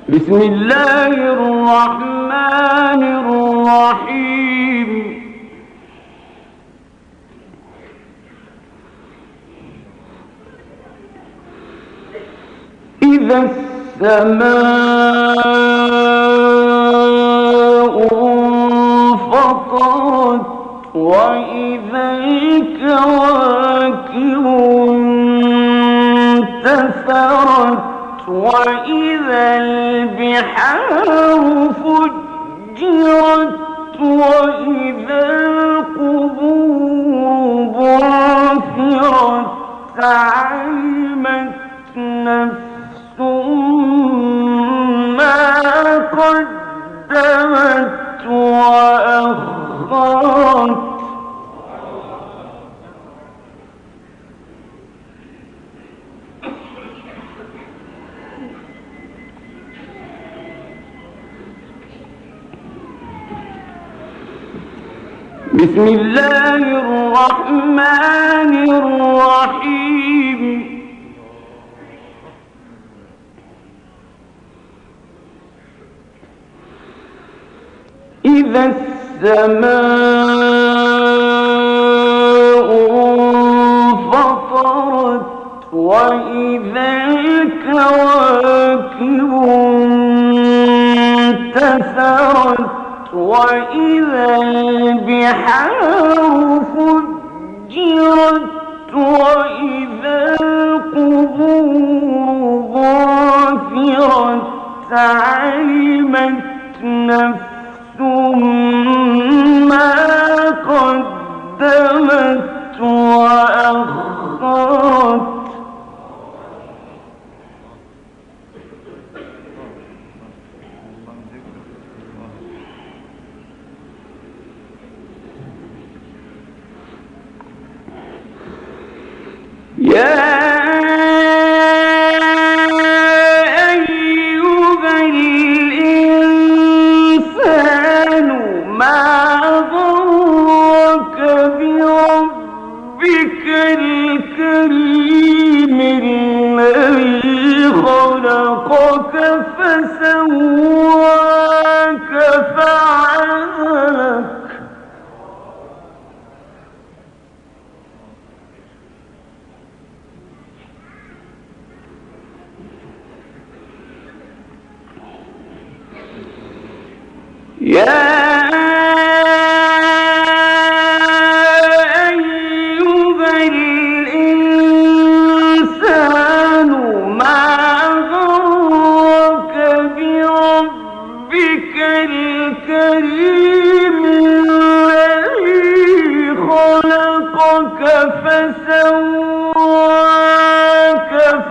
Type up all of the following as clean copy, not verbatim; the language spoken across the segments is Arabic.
بسم الله الرحمن الرحيم. إذا السماء انفطرت وإذا الكواكب انتثرت وإذا البحار فجرت وإذا القبور بعثرت علمت نفس ما قدمت وأخرت. بسم الله الرحمن الرحيم. إذا السماء انفطرت وإذا الكواكب انتثرت وإذا البحار فجرت وإذا القبور بعثرت علمت نفس ما قدمت وأخرت. يا أيها الإنسان ما غرك بربك الكريم الذي خلقك فسواك فعدلك يا أيها الإنسان ما غرك بربك الكريم الذي خلقك فسواك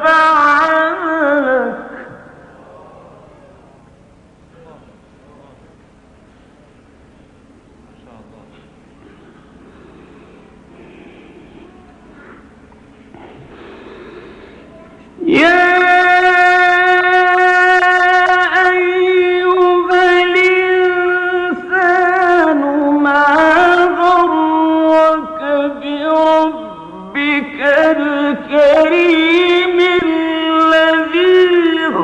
فعدلك يا أيها الإنسان ما غرك بربك الكريم الذي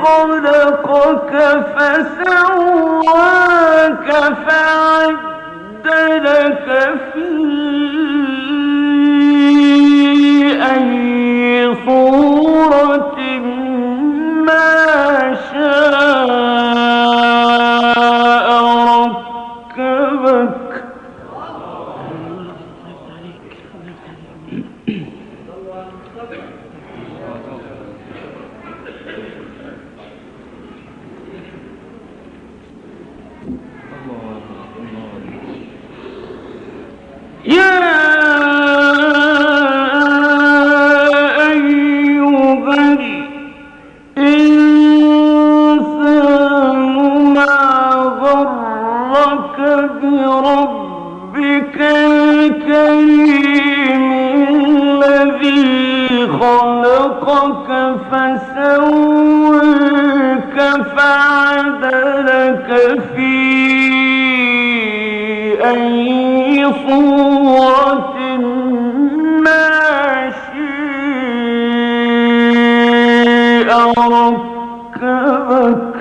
خلقك فسواك فعدلك في أي صورة ما شاء ركبك. يا بربك الكريم الذي خلقك فسواك فعدلك في أي صورة ما شاء ركبك.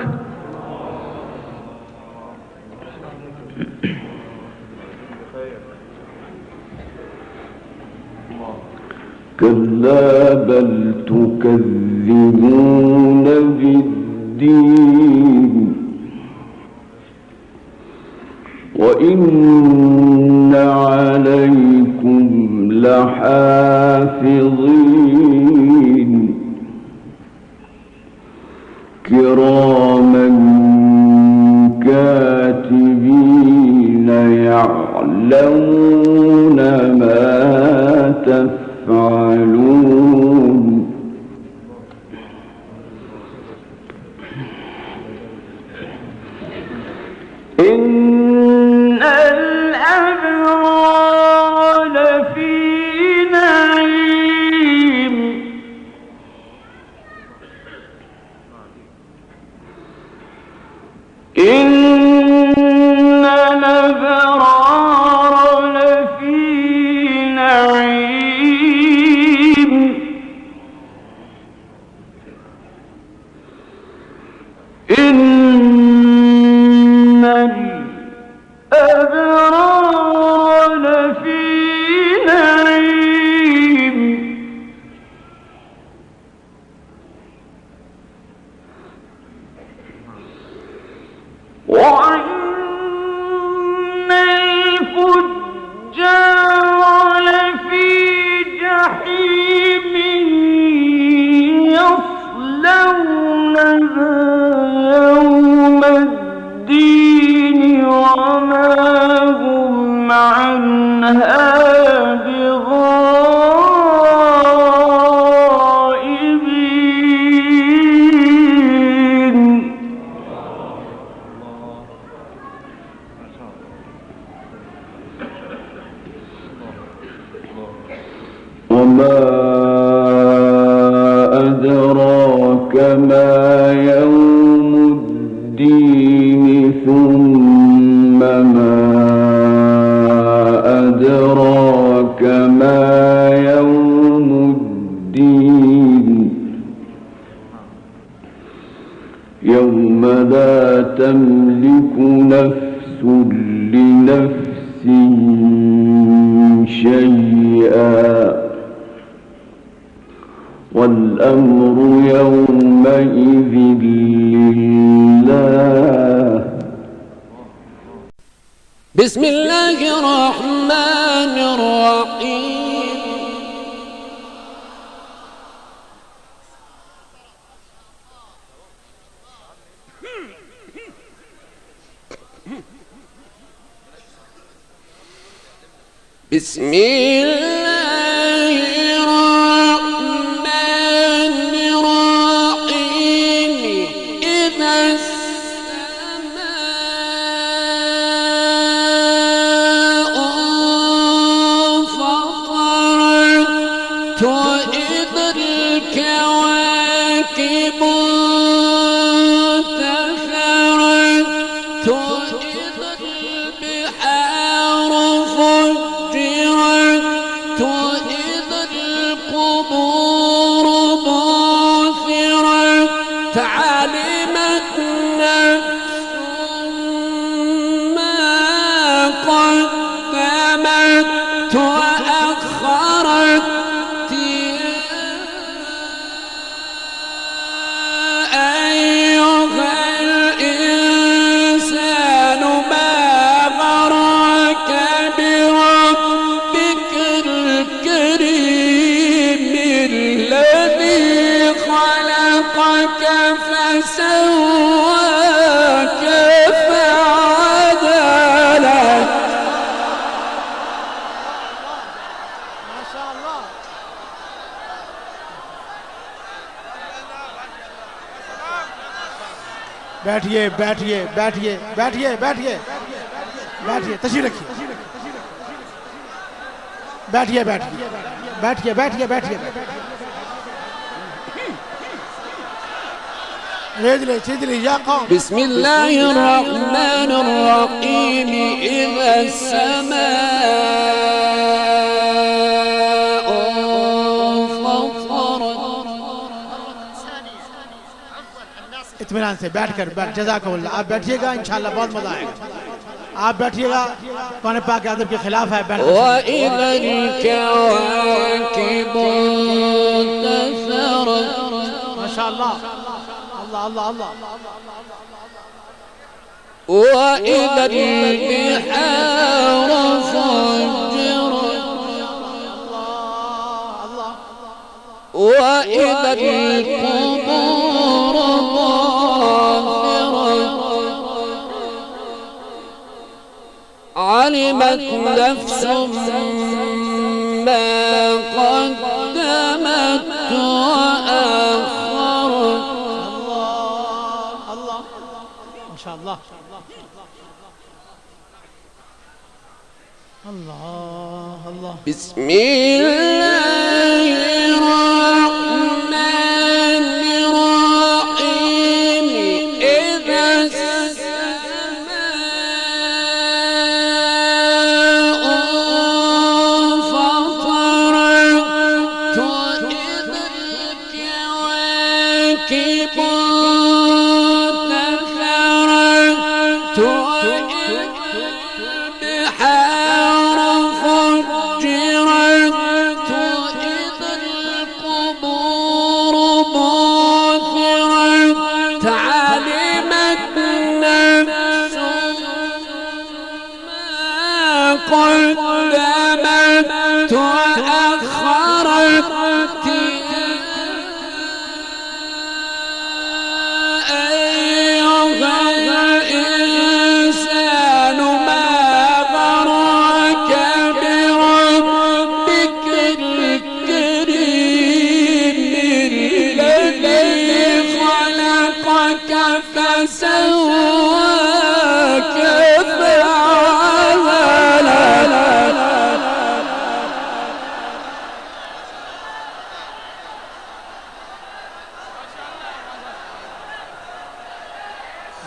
كلا بل تكذبون بالدين وإن عليكم لحافظين كراما كاتبين يعلمون ما تفعلون إن الأبرار لفي نعيم إن الأبرار لفي نعيم إن الأبرار لفي نعيم وإن الفجار لفي جحيم يصلونها يوم الدين وما هم عنها بغائبين وما أدراك ما يوم الدين ثم ما أدراك ما يوم الدين يوم لا تملك نفس لنفس شيئا والأمر يومئذ لله. بسم الله الرحمن الرحيم. بسم الله الرحمن الرحيم. إذا السماء انفطرت وإذا الكواكب انتثرت وإذا البحار فجرت وإذا القبور بعثرت علمت نفس ما قدمت وأخرت أيها الإنسان ما غرك بربك الكريم الذي خلقك فسواك فعدلك. ما شاء الله. बैठिए बैठिए बैठिए बैठिए बैठिए बैठिए तशरीफ रखिए बैठिए बैठिए बैठिए बैठिए बैठिए رجلي يا قوم. بسم الله الرحمن الرحيم. إذا السماء انفطرت. اطمینان سے बैठ कर जज़ाकल्लाह. आप बैठिएगा इंशाअल्लाह बहुत मजा आएगा. आप बैठिएगा, कुरान पाक के अदब के खिलाफ है। وإذا الكواكب انتثرت माशाअल्लाह, अल्लाह अल्लाह अल्लाह। وإذا البحار فجرت وإذا القبور بعثرت علمت نفس ما قدمت وأخرت. الله ما شاء الله الله الله. بسم الله الرحمن الرحيم. إذا السماء انفطرت وإذا الكواكب انتثرت وإذا البحار فجرت وإذا القبور بعثرت علمت نفس ما قدمت وأخرت. أيها الإنسان ما غرك بربك الكريم الذي خلقك فسواك فعدلك.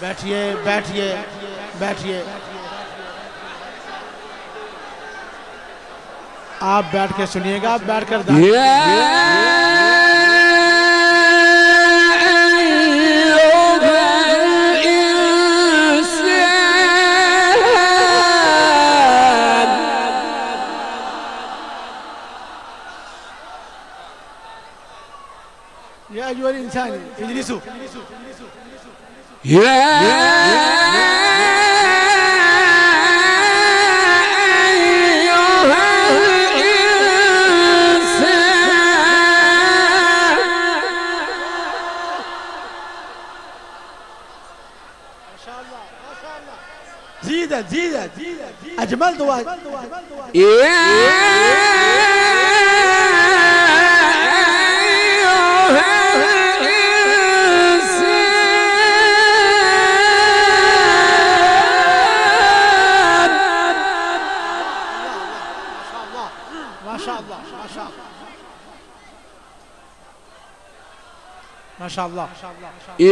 बैठिए बैठिए बैठिए, आप बैठ के सुनिएगा, आप बैठ कर या अय्युहल इंसान इजलिसू. يا أيها الإنسان. زيدت زيدت أجملت يا ما شاء الله. يا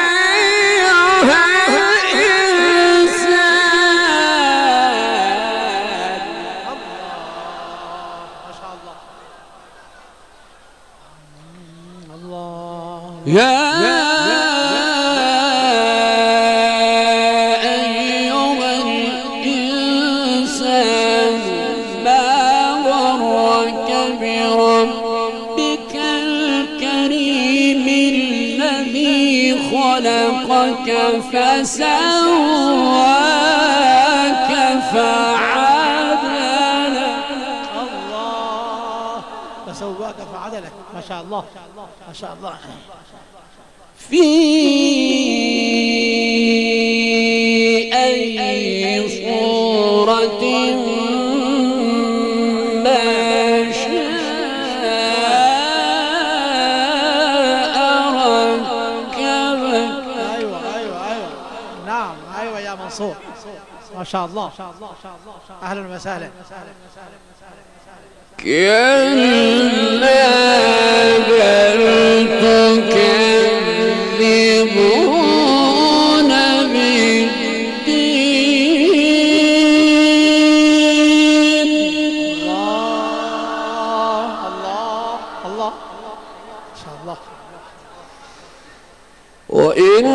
أيها الإنسان. ما شاء الله الله. يا أيها الإنسان ما غرك بربك الكريم الذي خلقك فسواك فعدلك. الله فسواك فعدلك. ما شاء الله ما شاء الله. في أي صورة ما شاء ركبك. أيوة أيوة أيوة نعم أيوة يا منصور. ما شاء الله أهلا وسهلا. كلا بل تكذبون بالدين. الله الله الله ما شاء الله. وإن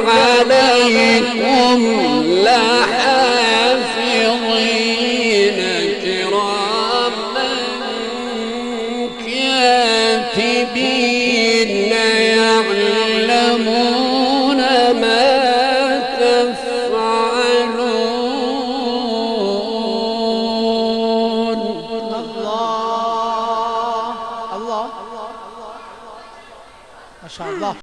عليكم لحافظين كراما كاتبين يعلمون ما تفعلون. الله الله ما شاء الله.